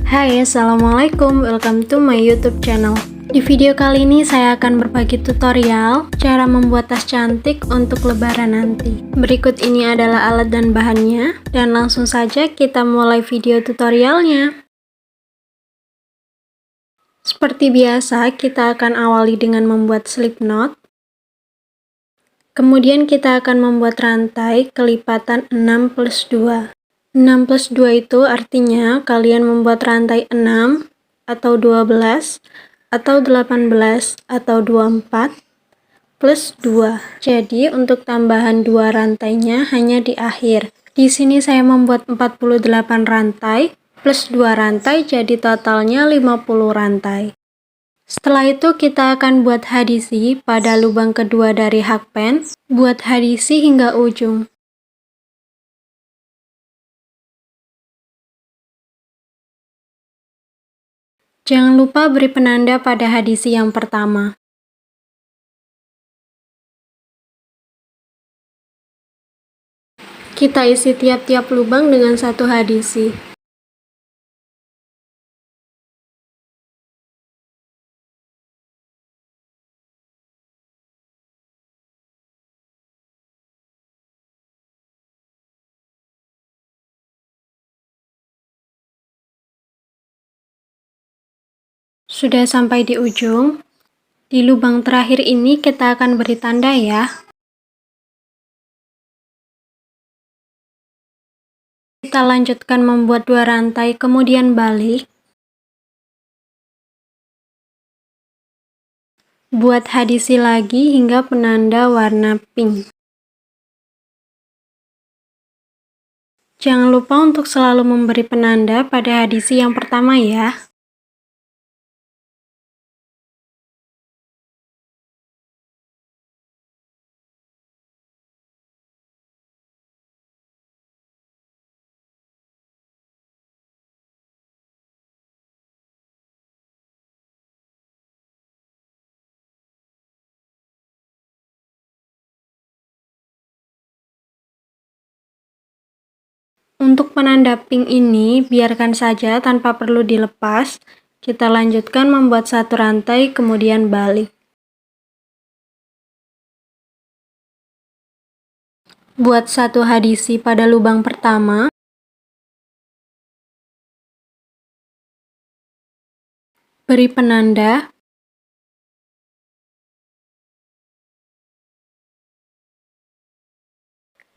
Hai, Assalamualaikum, welcome to my YouTube channel. Di video kali ini saya akan berbagi tutorial cara membuat tas cantik untuk lebaran nanti. Berikut ini adalah alat dan bahannya, dan langsung saja kita mulai video tutorialnya. Seperti biasa, kita akan awali dengan membuat slip knot. Kemudian kita akan membuat rantai kelipatan 6+2. 6+2 itu artinya kalian membuat rantai 6 atau 12 atau 18 atau 24 plus 2. Jadi untuk tambahan 2 rantainya hanya di akhir. Di sini saya membuat 48 rantai plus 2 rantai, jadi totalnya 50 rantai. Setelah itu kita akan buat hadisi pada lubang kedua dari hakpen. Buat hadisi hingga ujung. Jangan lupa beri penanda pada hadisi yang pertama. Kita isi tiap-tiap lubang dengan satu hadisi. Sudah sampai di ujung. Di lubang terakhir ini kita akan beri tanda ya. Kita lanjutkan membuat 2 rantai, kemudian balik. Buat hadisi lagi hingga penanda warna pink. Jangan lupa untuk selalu memberi penanda pada hadisi yang pertama ya. Untuk penanda pink ini, biarkan saja tanpa perlu dilepas. Kita lanjutkan membuat 1 rantai, kemudian balik. Buat 1 hadisi pada lubang pertama. Beri penanda.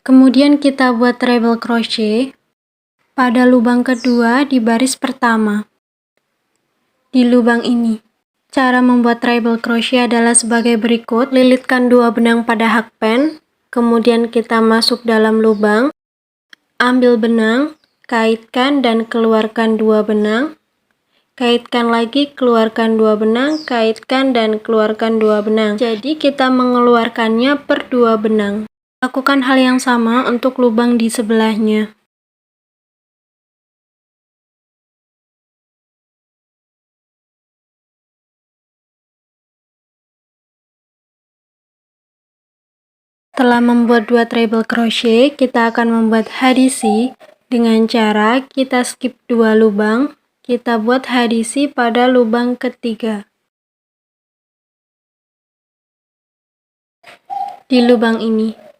Kemudian kita buat treble crochet pada lubang kedua di baris pertama. Di lubang ini. Cara membuat treble crochet adalah sebagai berikut. Lilitkan 2 benang pada hakpen, kemudian kita masuk dalam lubang, ambil benang, kaitkan dan keluarkan 2 benang, kaitkan lagi, keluarkan 2 benang, kaitkan dan keluarkan 2 benang. Jadi kita mengeluarkannya per 2 benang. Lakukan hal yang sama untuk lubang di sebelahnya. Setelah membuat 2 treble crochet, kita akan membuat hadisi dengan cara kita skip 2 lubang, kita buat hadisi pada lubang ketiga. Di lubang ini.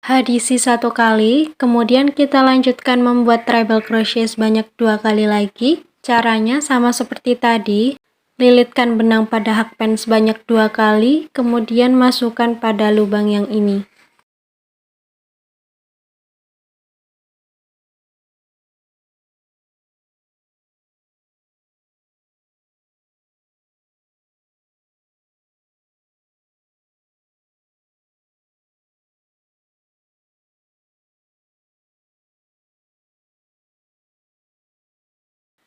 Hadisi 1 kali, kemudian kita lanjutkan membuat treble crochet sebanyak 2 kali lagi. Caranya sama seperti tadi, lilitkan benang pada hakpen sebanyak 2 kali, kemudian masukkan pada lubang yang ini.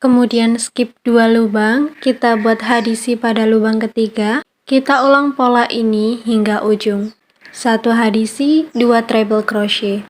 Kemudian skip 2 lubang, kita buat hadisi pada lubang ketiga. Kita ulang pola ini hingga ujung. 1 hadisi, 2 treble crochet.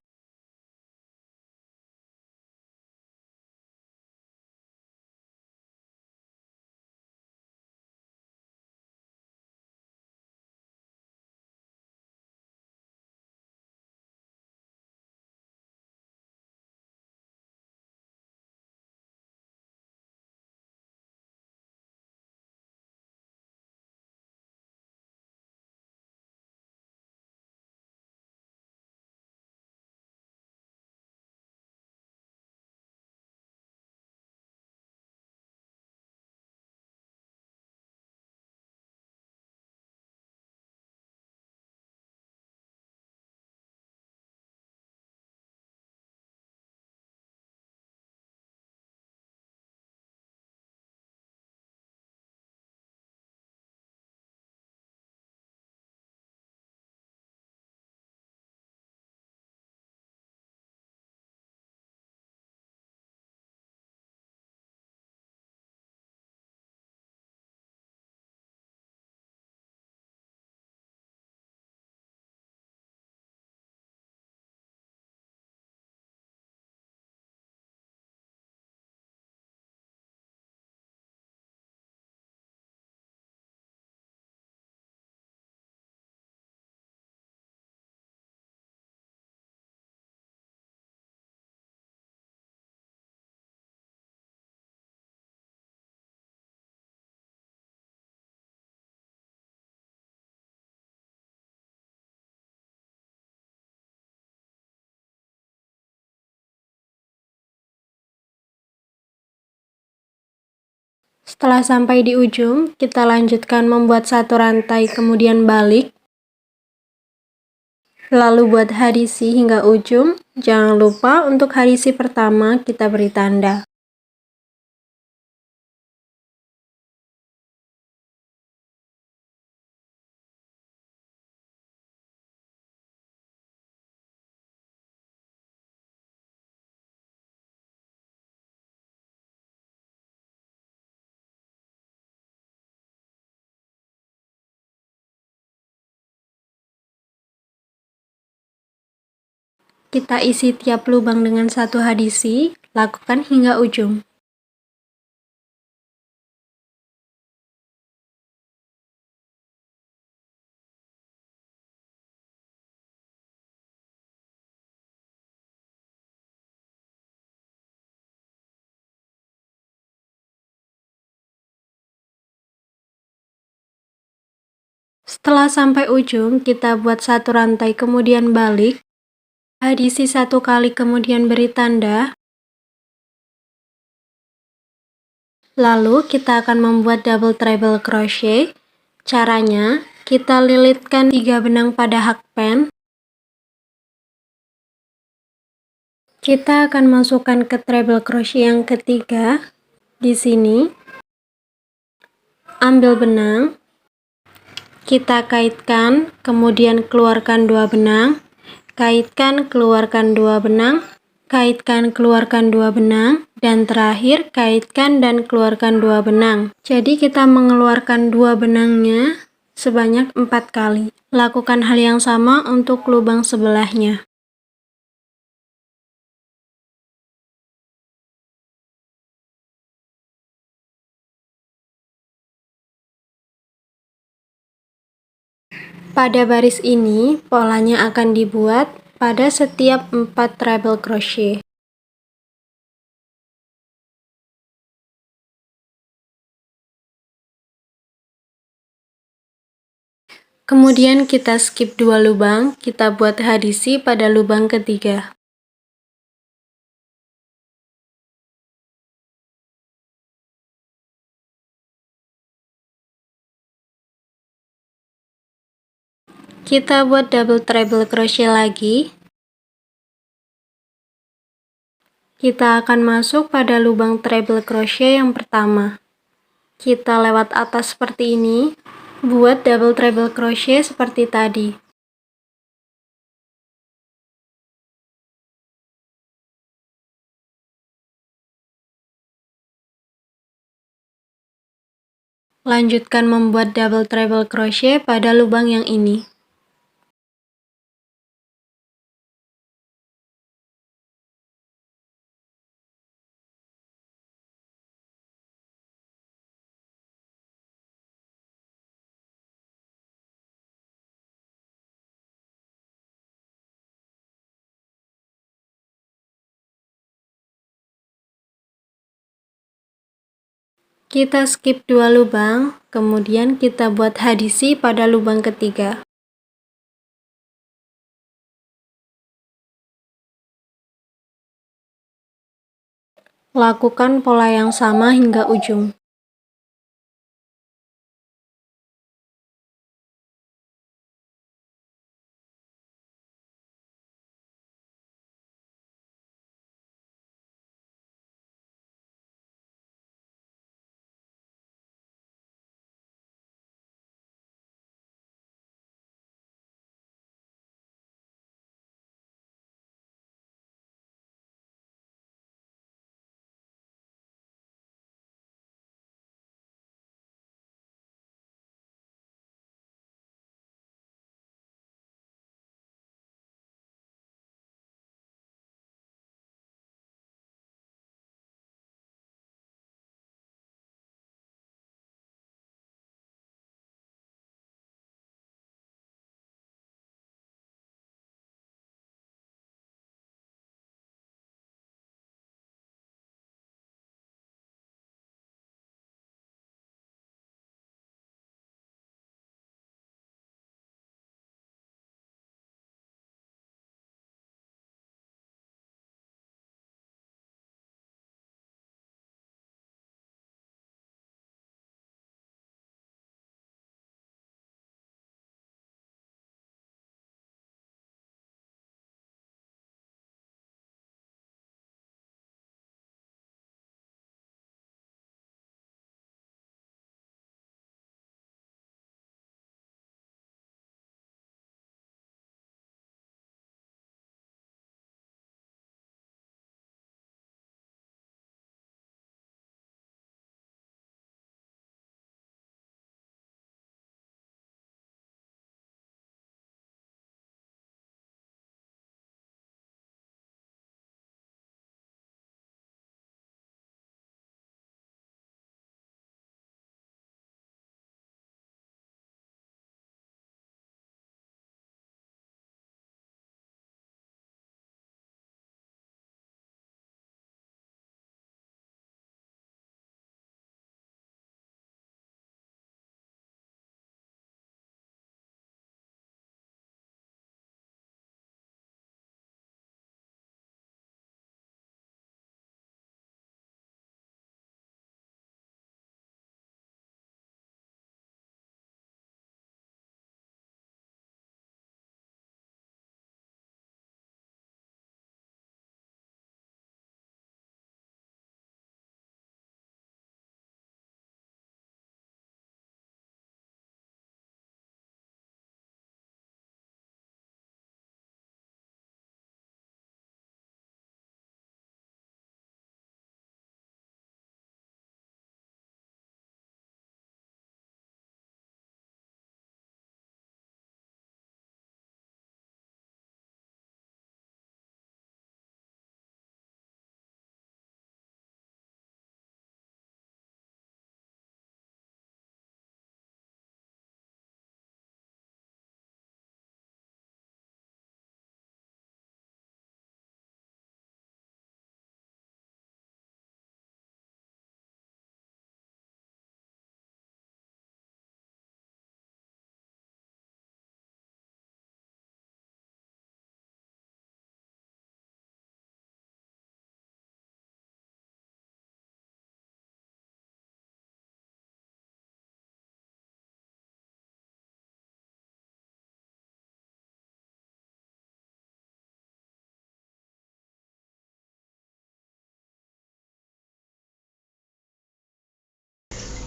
Setelah sampai di ujung, kita lanjutkan membuat satu rantai kemudian balik. Lalu buat hadisi hingga ujung. Jangan lupa untuk hadisi pertama kita beri tanda. Kita isi tiap lubang dengan satu hadisi, lakukan hingga ujung. Setelah sampai ujung, kita buat satu rantai kemudian balik. Hadisi satu kali kemudian beri tanda. Lalu kita akan membuat double treble crochet. Caranya, kita lilitkan 3 benang pada hakpen. Kita akan masukkan ke treble crochet yang ketiga. Di sini, ambil benang. Kita kaitkan, kemudian keluarkan 2 benang. Kaitkan, keluarkan 2 benang. Kaitkan, keluarkan 2 benang. Dan terakhir, kaitkan dan keluarkan 2 benang. Jadi kita mengeluarkan 2 benangnya sebanyak 4 kali. Lakukan hal yang sama untuk lubang sebelahnya. Pada baris ini, polanya akan dibuat pada setiap 4 treble crochet. Kemudian kita skip 2 lubang, kita buat hadisi pada lubang ketiga. Kita buat double treble crochet lagi. Kita akan masuk pada lubang treble crochet yang pertama. Kita lewat atas seperti ini. Buat double treble crochet seperti tadi. Lanjutkan membuat double treble crochet pada lubang yang ini. Kita skip 2 lubang, kemudian kita buat hadisi pada lubang ketiga. Lakukan pola yang sama hingga ujung.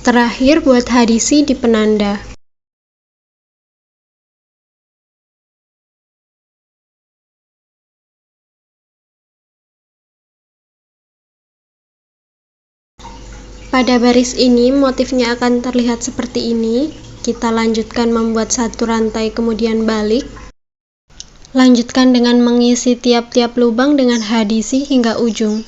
Terakhir, buat hadisi di penanda. Pada baris ini, motifnya akan terlihat seperti ini. Kita lanjutkan membuat satu rantai kemudian balik. Lanjutkan dengan mengisi tiap-tiap lubang dengan hadisi hingga ujung.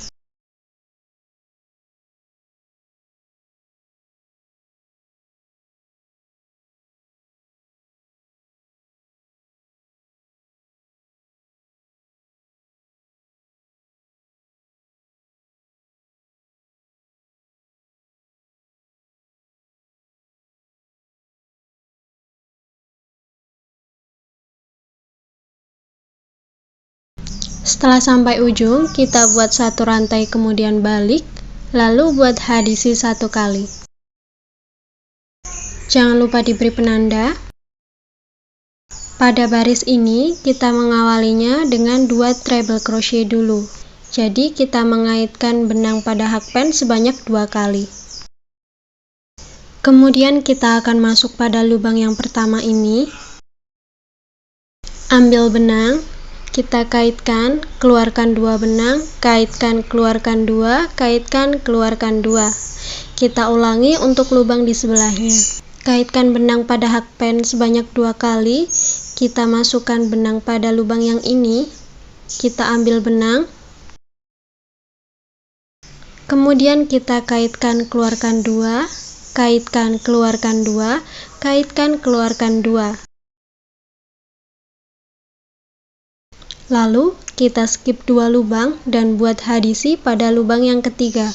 Setelah sampai ujung, kita buat satu rantai kemudian balik, lalu buat hadisi satu kali. Jangan lupa diberi penanda. Pada baris ini, kita mengawalinya dengan 2 treble crochet dulu. Jadi, kita mengaitkan benang pada hakpen sebanyak 2 kali. Kemudian, kita akan masuk pada lubang yang pertama ini. Ambil benang. Kita kaitkan, keluarkan 2 benang, kaitkan, keluarkan 2, kaitkan, keluarkan 2. Kita ulangi untuk lubang di sebelahnya. Kaitkan benang pada hakpen sebanyak 2 kali, kita masukkan benang pada lubang yang ini, kita ambil benang, kemudian kita kaitkan, keluarkan 2, kaitkan, keluarkan 2, kaitkan, keluarkan 2. Lalu, kita skip 2 lubang dan buat hadisi pada lubang yang ketiga.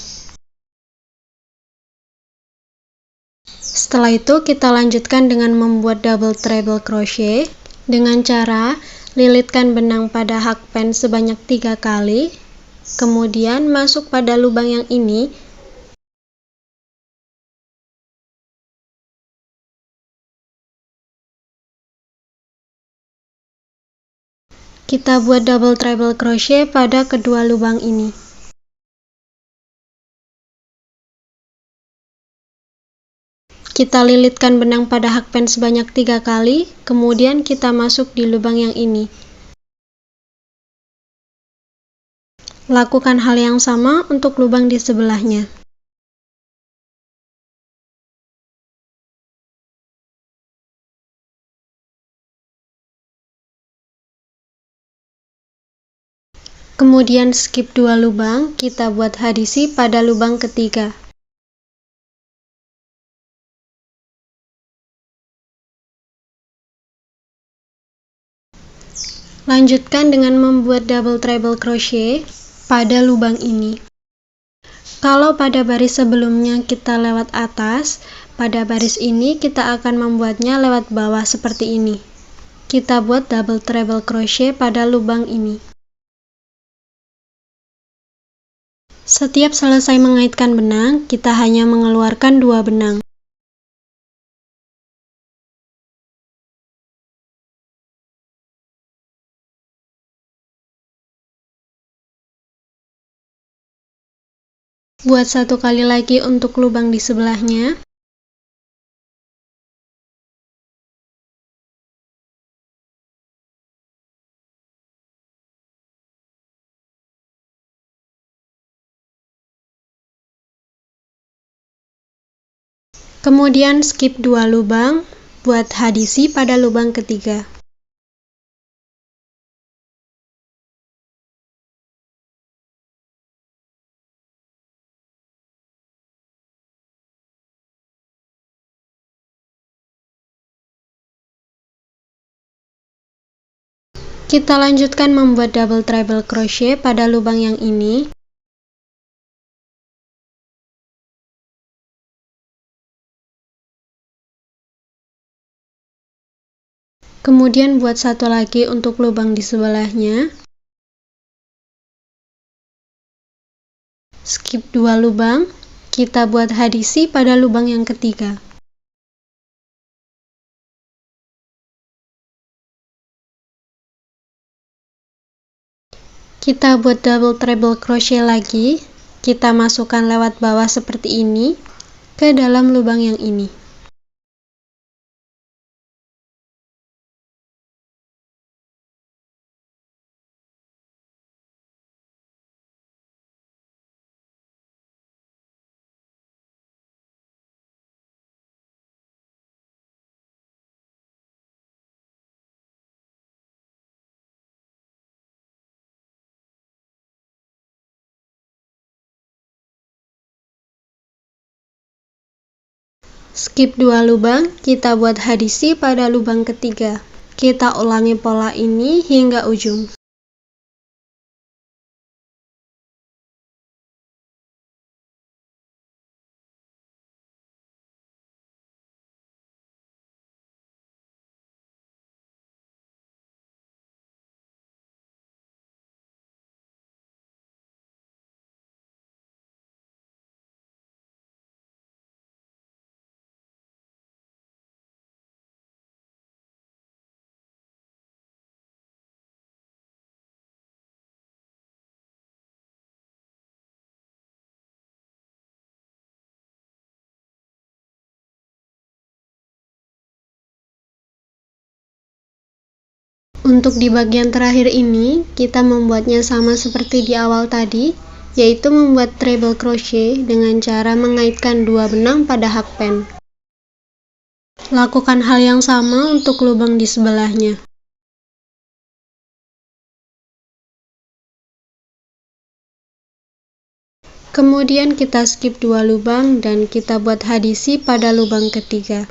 Setelah itu, kita lanjutkan dengan membuat double treble crochet dengan cara lilitkan benang pada hakpen sebanyak 3 kali, kemudian masuk pada lubang yang ini. Kita buat double treble crochet pada kedua lubang ini. Kita lilitkan benang pada hakpen sebanyak 3 kali, kemudian kita masuk di lubang yang ini. Lakukan hal yang sama untuk lubang di sebelahnya. Kemudian skip 2 lubang, kita buat hadisi pada lubang ketiga. Lanjutkan dengan membuat double treble crochet pada lubang ini. Kalau pada baris sebelumnya kita lewat atas, pada baris ini kita akan membuatnya lewat bawah seperti ini. Kita buat double treble crochet pada lubang ini. Setiap selesai mengaitkan benang, kita hanya mengeluarkan 2 benang. Buat 1 kali lagi untuk lubang di sebelahnya. Kemudian skip 2 lubang, buat hadisi pada lubang ketiga. Kita lanjutkan membuat double treble crochet pada lubang yang ini. Kemudian buat 1 lagi untuk lubang di sebelahnya. Skip 2 lubang, kita buat hadisi pada lubang yang ketiga. Kita buat double treble crochet lagi, kita masukkan lewat bawah seperti ini. ke dalam lubang yang ini. Skip 2 lubang, kita buat hadisi pada lubang ketiga. Kita ulangi pola ini hingga ujung. Untuk di bagian terakhir ini, kita membuatnya sama seperti di awal tadi, yaitu membuat treble crochet dengan cara mengaitkan dua benang pada hakpen. Lakukan hal yang sama untuk lubang di sebelahnya. Kemudian kita skip 2 lubang dan kita buat hadisi pada lubang ketiga.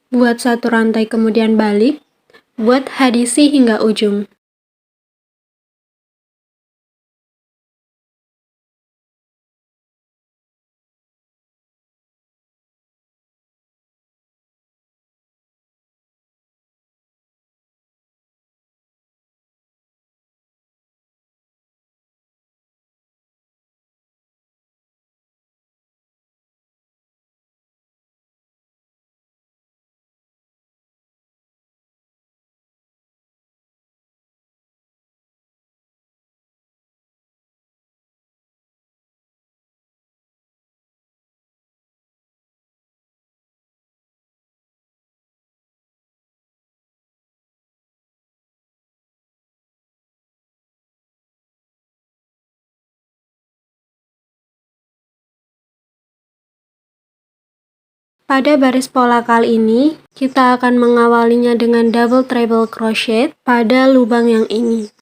Buat satu rantai kemudian balik, buat hadisi hingga ujung. Pada baris pola kali ini, kita akan mengawalinya dengan double treble crochet pada lubang yang ini.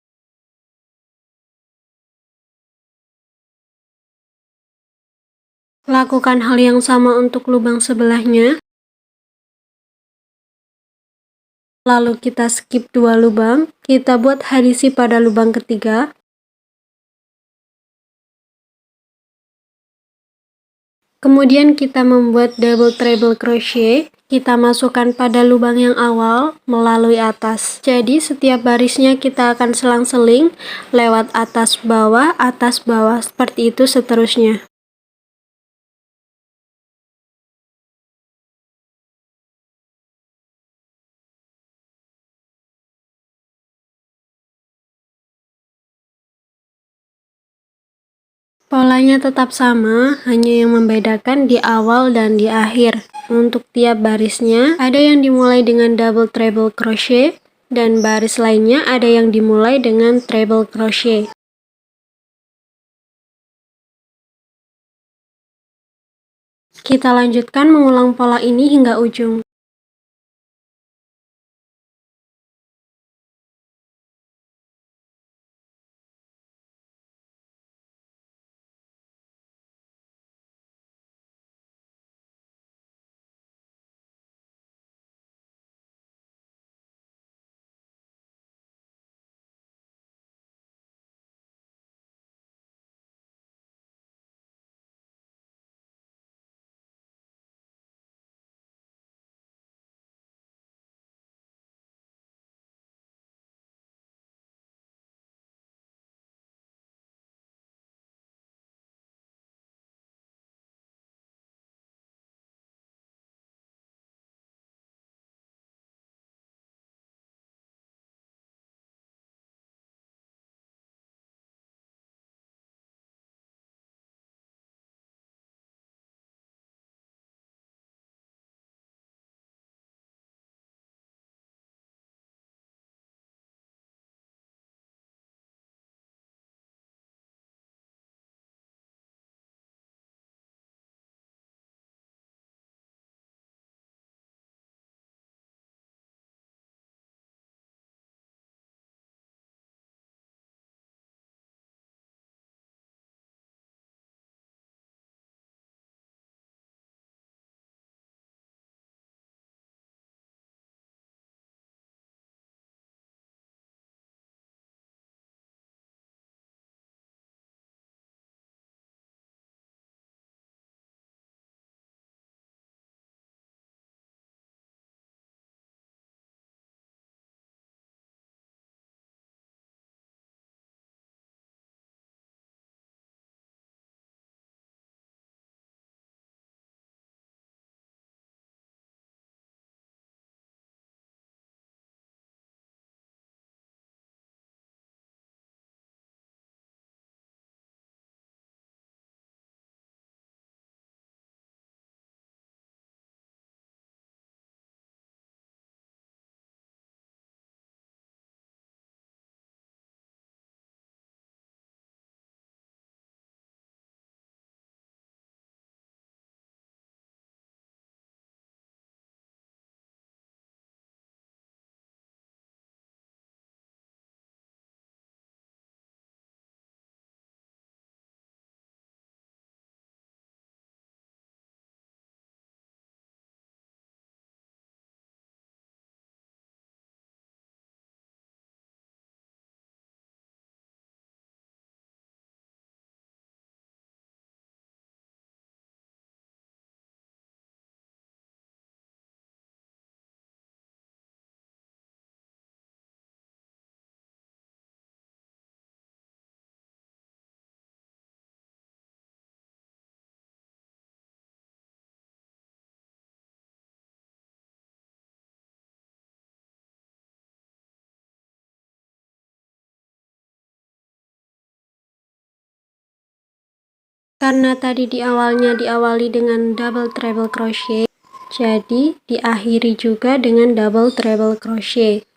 Lakukan hal yang sama untuk lubang sebelahnya. Lalu kita skip 2 lubang, kita buat hadisi pada lubang ketiga. Kemudian kita membuat double treble crochet, kita masukkan pada lubang yang awal melalui atas. Jadi setiap barisnya kita akan selang-seling lewat atas bawah, seperti itu seterusnya. Polanya tetap sama, hanya yang membedakan di awal dan di akhir. Untuk tiap barisnya, ada yang dimulai dengan double treble crochet, dan baris lainnya ada yang dimulai dengan treble crochet. Kita lanjutkan mengulang pola ini hingga ujung. Karena tadi di awalnya diawali dengan double treble crochet, jadi diakhiri juga dengan double treble crochet.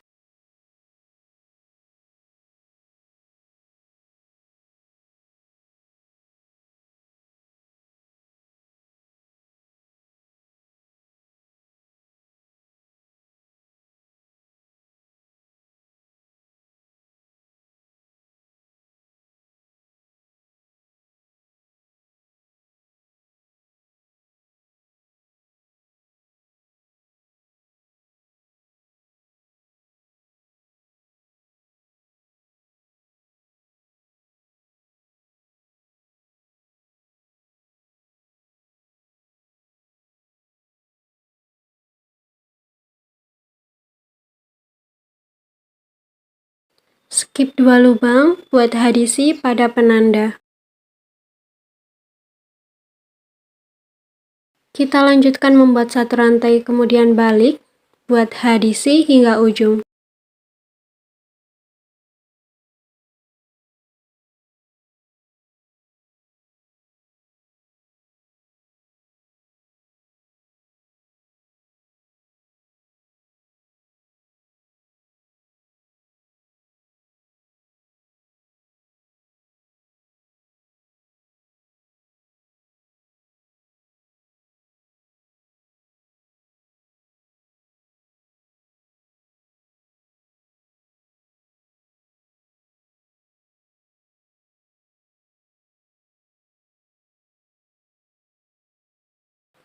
Skip 2 lubang buat hadisi pada penanda. Kita lanjutkan membuat satu rantai kemudian balik, buat hadisi hingga ujung.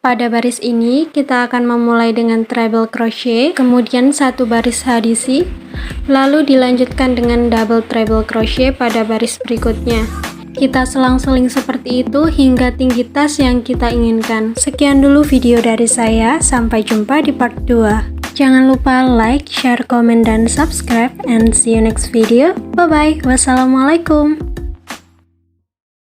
Pada baris ini, kita akan memulai dengan treble crochet, kemudian satu baris hadisi, lalu dilanjutkan dengan double treble crochet pada baris berikutnya. Kita selang-seling seperti itu hingga tinggi tas yang kita inginkan. Sekian dulu video dari saya, sampai jumpa di part 2. Jangan lupa like, share, komen, dan subscribe, and see you next video. Bye-bye. Wassalamualaikum.